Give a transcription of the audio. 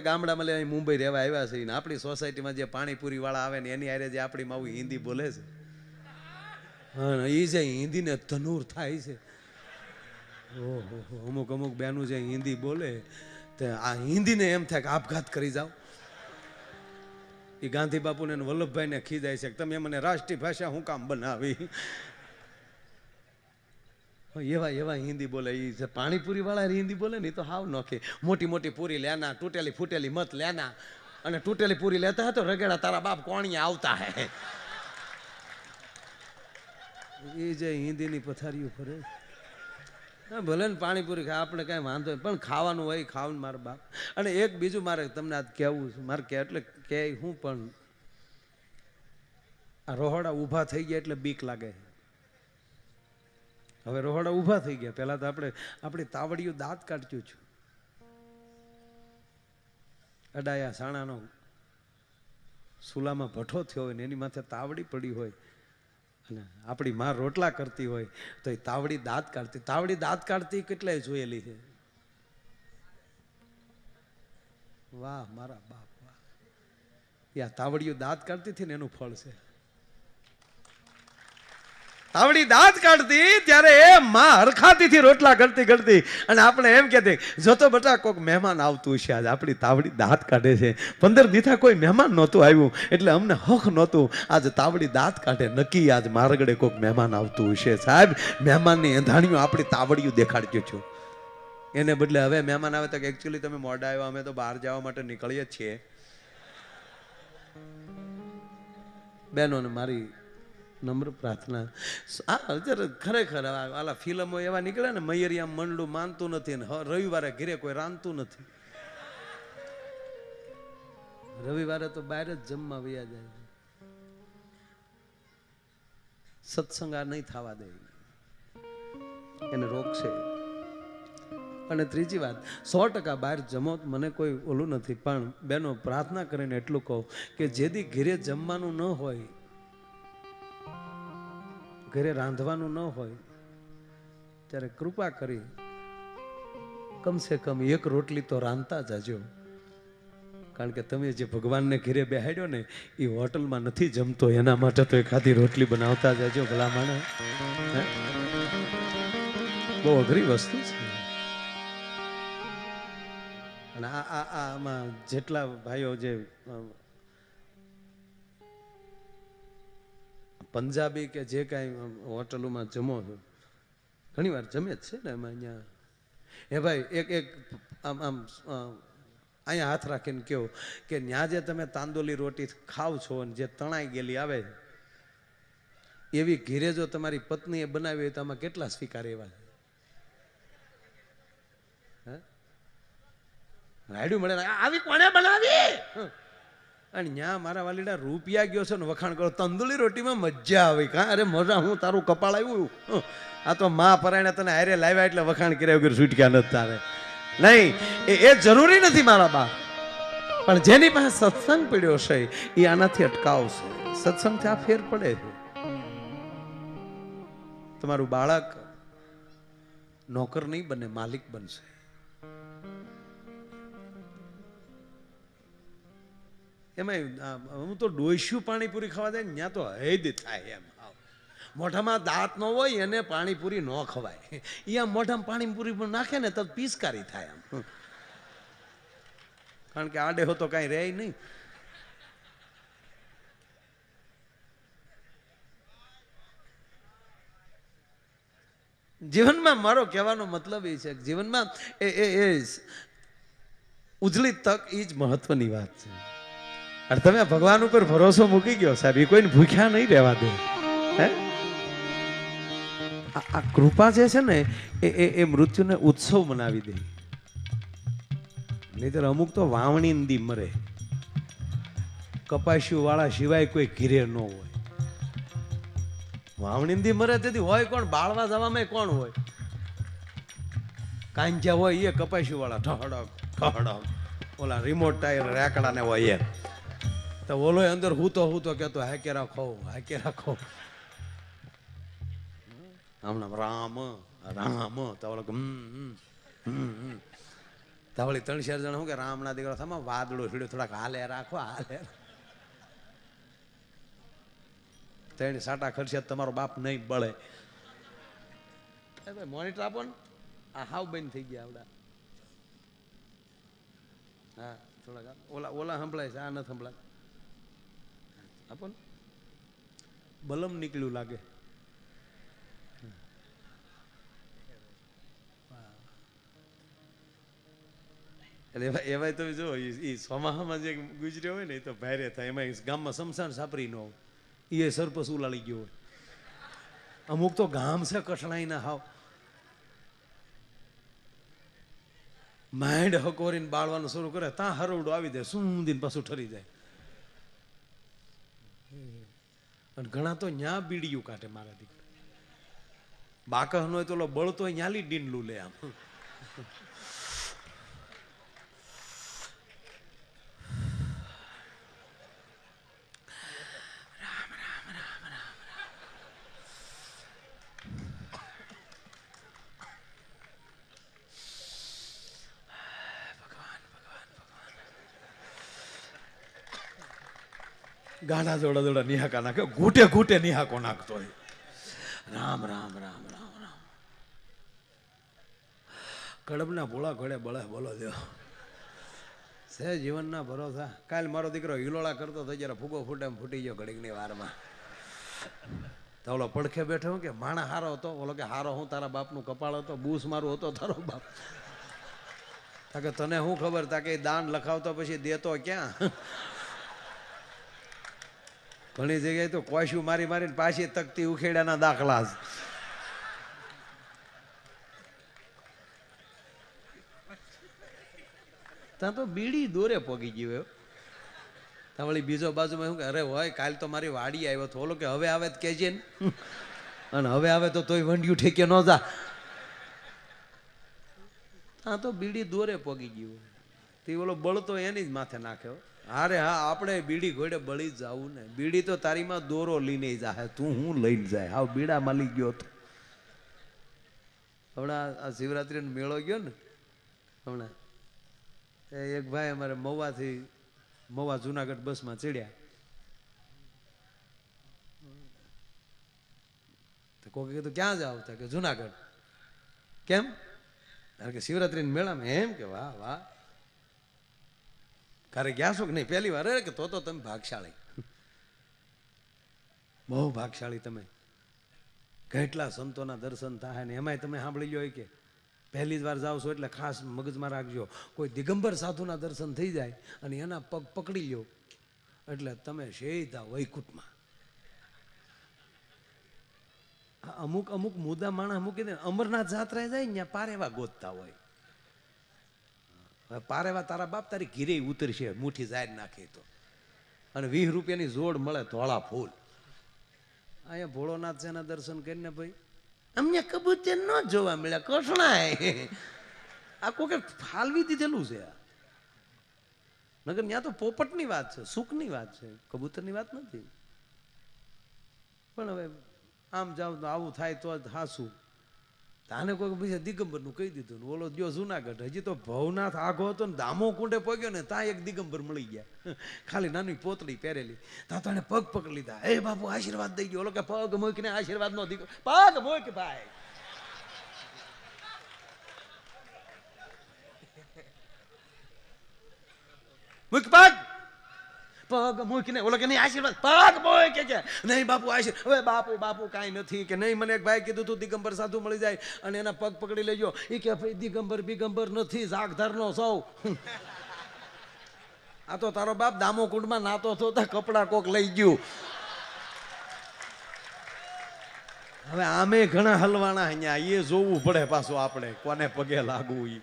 ગામડામાં લે મુંબઈ રહેવા આવ્યા છે ને આપણી સોસાયટીમાં જે પાણીપુરી વાળા આવે ને એની હારે જે આપણી માવું હિન્દી બોલે છે, હા એ જે હિન્દીને ધનુર થાય છે. ઓહો, અમુક અમુક બેનું જે હિન્દી બોલે તે આ હિન્દીને એમ થાય કે આપઘાત કરી જાઓ. એ ગાંધી બાપુને વલ્લભભાઈને ખીજાય છે કે તમે મને રાષ્ટ્રીય ભાષા હું કામ બનાવી. એવા એવા હિન્દી બોલે. એ પાણીપુરી વાળા હિન્દી બોલે ને તો હાવ નોખે. મોટી મોટી પૂરી લેના, તૂટેલી ફૂટેલી મત લેના, અને તૂટેલી પૂરી લેતા હતો રગેડા તારા બાપ કોણિયા આવતા હે. એ જે હિન્દીની પથારીઓ ફરે. ભલે ને પાણીપુરી ખાય આપણે કાંઈ વાંધો નહીં, પણ ખાવાનું હોય ખાવાનું મારા બાપ. અને એક બીજું મારે તમને આજ કહેવું છે, મારે કે એટલે કે હું પણ આ રોહડા ઊભા થઈ ગયા એટલે બીક લાગે. હવે રોહડા ઊભા થઈ ગયા, પહેલા તો આપણી તાવડીયું દાંત કાઢ્યું છું. અડાયા સાણાનો સુલામાં ભઠ્ઠો થયો હોય ને એની માથે તાવડી પડી હોય અને આપણી માં રોટલા કરતી હોય તો એ તાવડી દાંત કાઢતી કેટલાય જોયેલી છે. વાહ મારા બાપ વાહ. એ તાવડીઓ દાંત કાઢતી હતી ને એનું ફળ છે. તાવડી દાંત કાઢતી ત્યારે એ માં હરખાતીથી રોટલા કરતી અને આપણે એમ કહેતી જોતો બટા કોઈક મહેમાન આવતું છે, આજ આપણી તાવડી દાંત કાઢે છે. 15 દીથા કોઈ મહેમાન નહોતું આવ્યું એટલે અમને હક નહોતું, આજ તાવડી દાંત કાઢે નક્કી આજ મારગડે કોઈક મહેમાન આવતું હશે. સાહેબ મહેમાનની એંધાણીઓ આપણી તાવડીઓ દેખાડજો છો. એને બદલે હવે મહેમાન આવે તો કે એકચ્યુઅલી તમે મોડા આવ્યા, અમે તો બહાર જવા માટે નીકળીએ જ છીએ. બહેનોને મારી નમ્ર પ્રાર્થના, ખરેખર આલા ફિલ્મો એવા નીકળે ને મયરિયા મંડળું માનતું નથી ને રવિવારે ઘરે કોઈ રાંધતું નથી. રવિવારે તો બહાર જ જમવા વયા જાય. સત્સંગ આ નહીં થવા દે, એને રોકશે. અને ત્રીજી વાત, 100% બહાર જમો મને કોઈ ઓલું નથી, પણ બેનો પ્રાર્થના કરીને એટલું કહું કે જેથી ઘરે જમવાનું ન હોય, ઘરે રાંધવાનું ન હોય ત્યારે કૃપા કરી કમસે કમ એક રોટલી તો રાંધતા જાજો. કારણ કે તમે જે ભગવાનને ઘરે બેહાડ્યો ને એ હોટલમાં નથી જમતો, એના માટે તો એકાદી રોટલી બનાવતા જાજો ભલા માણસ. બહુ અઘરી વસ્તુ છે. અને આમાં જેટલા ભાઈઓ જે પંજાબી કે જે કાંઈ હોટલોમાં જમો છો, ઘણી વાર જમે જ છે ને એમાં અહીંયા હે ભાઈ એક આમ અહીંયા હાથ રાખીને કહો કે ત્યાં જે તમે તાંદોલી રોટી ખાવ છો અને જે તણાઈ ગયેલી આવે એવી ઘીરે જો તમારી પત્નીએ બનાવી હોય તો આમાં કેટલા સ્વીકાર એવા રાયડું મળે આવી કોને બનાવી. અને ન્યા મારા વાલીડા રૂપિયા ગયો છે ને વખાણ કરો તંદુરી રોટીમાં મજા આવે. કાં અરે મજા હું તારું કપાળ આવ્યું, આ તો માં પરાયણે તને હારે લાવ્યા એટલે વખાણ કર્યા વગર છૂટક્યા નથી તારે. નહીં એ જરૂરી નથી મારા બા, પણ જેની પાસે સત્સંગ પડ્યો છે એ આનાથી અટકાવશે. સત્સંગથી આ ફેર પડે છે. તમારું બાળક નોકર નહીં બને, માલિક બનશે. એમાં હું તો ડોસ્યું પાણીપુરી ખાવા જાય ને ત્યાં તો હૈદ થાય એમ. મોઢામાં દાંત ન હોય એને પાણીપુરી ન ખવાય. અહીંયા મોઢામાં પાણીપુરી પણ નાખે ને તો પિચકારી થાય એમ. કારણ કે આડે હો તો કાંઈ રહે નહીં. જીવનમાં મારો કહેવાનો મતલબ એ છે કે જીવનમાં એ ઉજળી તક એ જ મહત્વની વાત છે. અને તમે ભગવાન ઉપર ભરોસો મૂકી ગયો સાહેબ, એ કોઈને ભૂખ્યા નહીં રહેવા દે. હે આ કૃપા જે છે ને એ મૃત્યુને ઉત્સવ મનાવી દે. નહીતર અમુક તો વાવણી દી મરે, કપાસ્યું વાળા સિવાય કોઈ ઘીરે ન હોય. વાવણી દી મરે તેથી હોય કોણ? બાળવા જવામાં કોણ હોય? કાંજ્યા હોય એ કપાસ્યું વાળા ઠહડક ઠહડક, ઓલા રિમોટ ટાયર રેકડા ને હોય એ તો ઓલો અંદર હું તો કેતો હાકે રાખો. હમણાં રામ રામ તો ઓલો તાવળી 3-4 જણા શું કે રામના દીકરા થામાં વાદળો છેડ્યો, થોડાક હાલે રાખો હાલે. 3 સાટા ખર્ચે તમારો બાપ નહીં બળે. મોનિટર આપો ને, આ હાવ બંધ થઈ ગયા આવડા. હા થોડાક ઓલા સંભળાય છે, આ ન સંભળાય. આપો ને, બલમ નીકળ્યું લાગે. એટલે એવાય તો જો એ સોમાહામાં જે ગુજર્યો હોય ને એ તો ભારે થાય. એમાં ગામમાં સમસાન સાપરી ન હોય, એ સરપસ ઉલાળી ગયો હોય. અમુક તો ગામ છે કઠણાઈ ના હાવ માઇન્ડ હકોરીને બાળવાનું શરૂ કરે, ત્યાં હરવડું આવી જાય, સુંદીને પાછું ઠરી જાય. અને ઘણા તો ન્યા બીડીયું કાઢે. મારા દીકરા બાકહ નો હોય તો બળતો ન્યાલી ડીંડલું લે આમ. ગાડા જોડા જોડા નિહાકા નાખે, ઘૂંટે ઘૂંટે નિહાકો નાખતો હોય. રામ રામ રામ રામ રામ. કડબના ભોળા ઘોડે બળે બોલો દો છે જીવનના ભરોસા. કાલ મારો દીકરો હિલોળા કરતો હતો, જયારે ફૂગો ફૂટે એમ ફૂટી ગયો ઘડીકની વારમાં. તો ઓલો પડખે બેઠો કે માણા હારો હતો. ઓલો કે હારો હું તારા બાપનું કપાળ હતો, બૂસ મારું હતો તારો બાપ. તાકે તને શું ખબર, તાકે દાન લખાવતો પછી દેતો ક્યાં. ઘણી જગ્યાએ તો કોશ્યું મારી મારીને પાછી તકતી ઉખેડાના દાખલા. ત્યાં તો બીડી દોરે પોગી ગયો. ત્યાં વળી બીજો બાજુમાં શું કે અરે હોય કાલ તો મારી વાડી આવ્યો હતો. ઓલો કે હવે આવે તો કહેજે ને, અને હવે આવે તો તોય વંડિયું ઠેકે ન જા. ત્યાં તો બીડી દોરે પોગી ગયું. તે ઓલો બળતો એની જ માથે નાખ્યો. અરે હા, આપણે બીડી ઘોડે બળી જ જવું ને. બીડી તો તારીમાં દોરો લઈને જાય, તું હું લઈને જાય. હાવ બીડા માલી ગયો હતો. હમણાં આ શિવરાત્રીનો મેળો ગયો ને, હમણાં એક ભાઈ અમારે મવા જુનાગઢ બસમાં ચડ્યા. તો કોઈ કીધું ક્યાં જાવ? કે જુનાગઢ. કેમ? કે શિવરાત્રીના મેળામાં. એમ કે વાહ વાહ, ક્યારે ગયા છો કે નહીં? પહેલી વાર. કે તો તમે ભાગશાળી, બહુ ભાગશાળી તમે. કેટલા સંતોના દર્શન થાય ને એમાંય તમે સાંભળી લો કે પહેલી જ વાર જાઓ છો એટલે ખાસ મગજમાં રાખજો, કોઈ દિગંબર સાધુના દર્શન થઈ જાય અને એના પગ પકડી લો એટલે તમે સીધા વૈકુંઠમાં. અમુક અમુક મુદ્દા માણસ મૂકી દે. અમરનાથ જાત્રા જાય ને ત્યાં પારેવા ગોતતા હોય. પારેવા તારા બાપ તારી ઘીરે ઉતરશે, મુઠ્ઠી જાહેર નાખી તો. અને 20 રૂપિયાની જોડ મળે ધોળા ફૂલ. અહીંયા ભોળોનાથ છે એના દર્શન કરીને ભાઈ અમને કબૂતર ન જોવા મળ્યા, કૃષ્ણાય આ કોઈ ફાલવી દીધેલું છે. નગર ત્યાં તો પોપટની વાત છે, સુખની વાત છે, કબૂતરની વાત નથી. પણ હવે આમ જાવ તો આવું થાય તો જ હાસું. આને કોઈ બીજા દિગંબરનું કહી દીધું ને ઓલો ગયો જુનાગઢ. હજી તો ભવનાથ આઘો હતો ને દામો કુંડે પગ્યો ને ત્યાં એક દિગંબર મળી ગયા, ખાલી નાની પોતળી પહેરેલી. ત્યાં તો એને પગ પકડી લીધા. એ બાપુ આશીર્વાદ દઈ ગયો. ઓલો કે પગ મૂકીને આશીર્વાદ નો દીકરો. પગ મૂક ભાઈ, મૂક પગ. પગ મૂકીને ઓલો કે નહીં આશીર્વાદ, પગ મૂક કે નહીં બાપુ આશીર્વાદ. હવે બાપુ બાપુ કાંઈ નથી કે નહીં. મને એક ભાઈ કીધું તું દિગંબર સાધુ મળી જાય અને એના પગ પકડી લેજો. એ કે ભાઈ દિગંબર બિગંબર નથી, જાગધરનો સૌ. આ તો તારો બાપ દામો કુંડમાં નાતો હતો, કપડા કોક લઈ ગયું. હવે આમે ઘણા હલવાના અહીંયા, એ જોવું પડે પાછું આપણે કોને પગે લાગવું.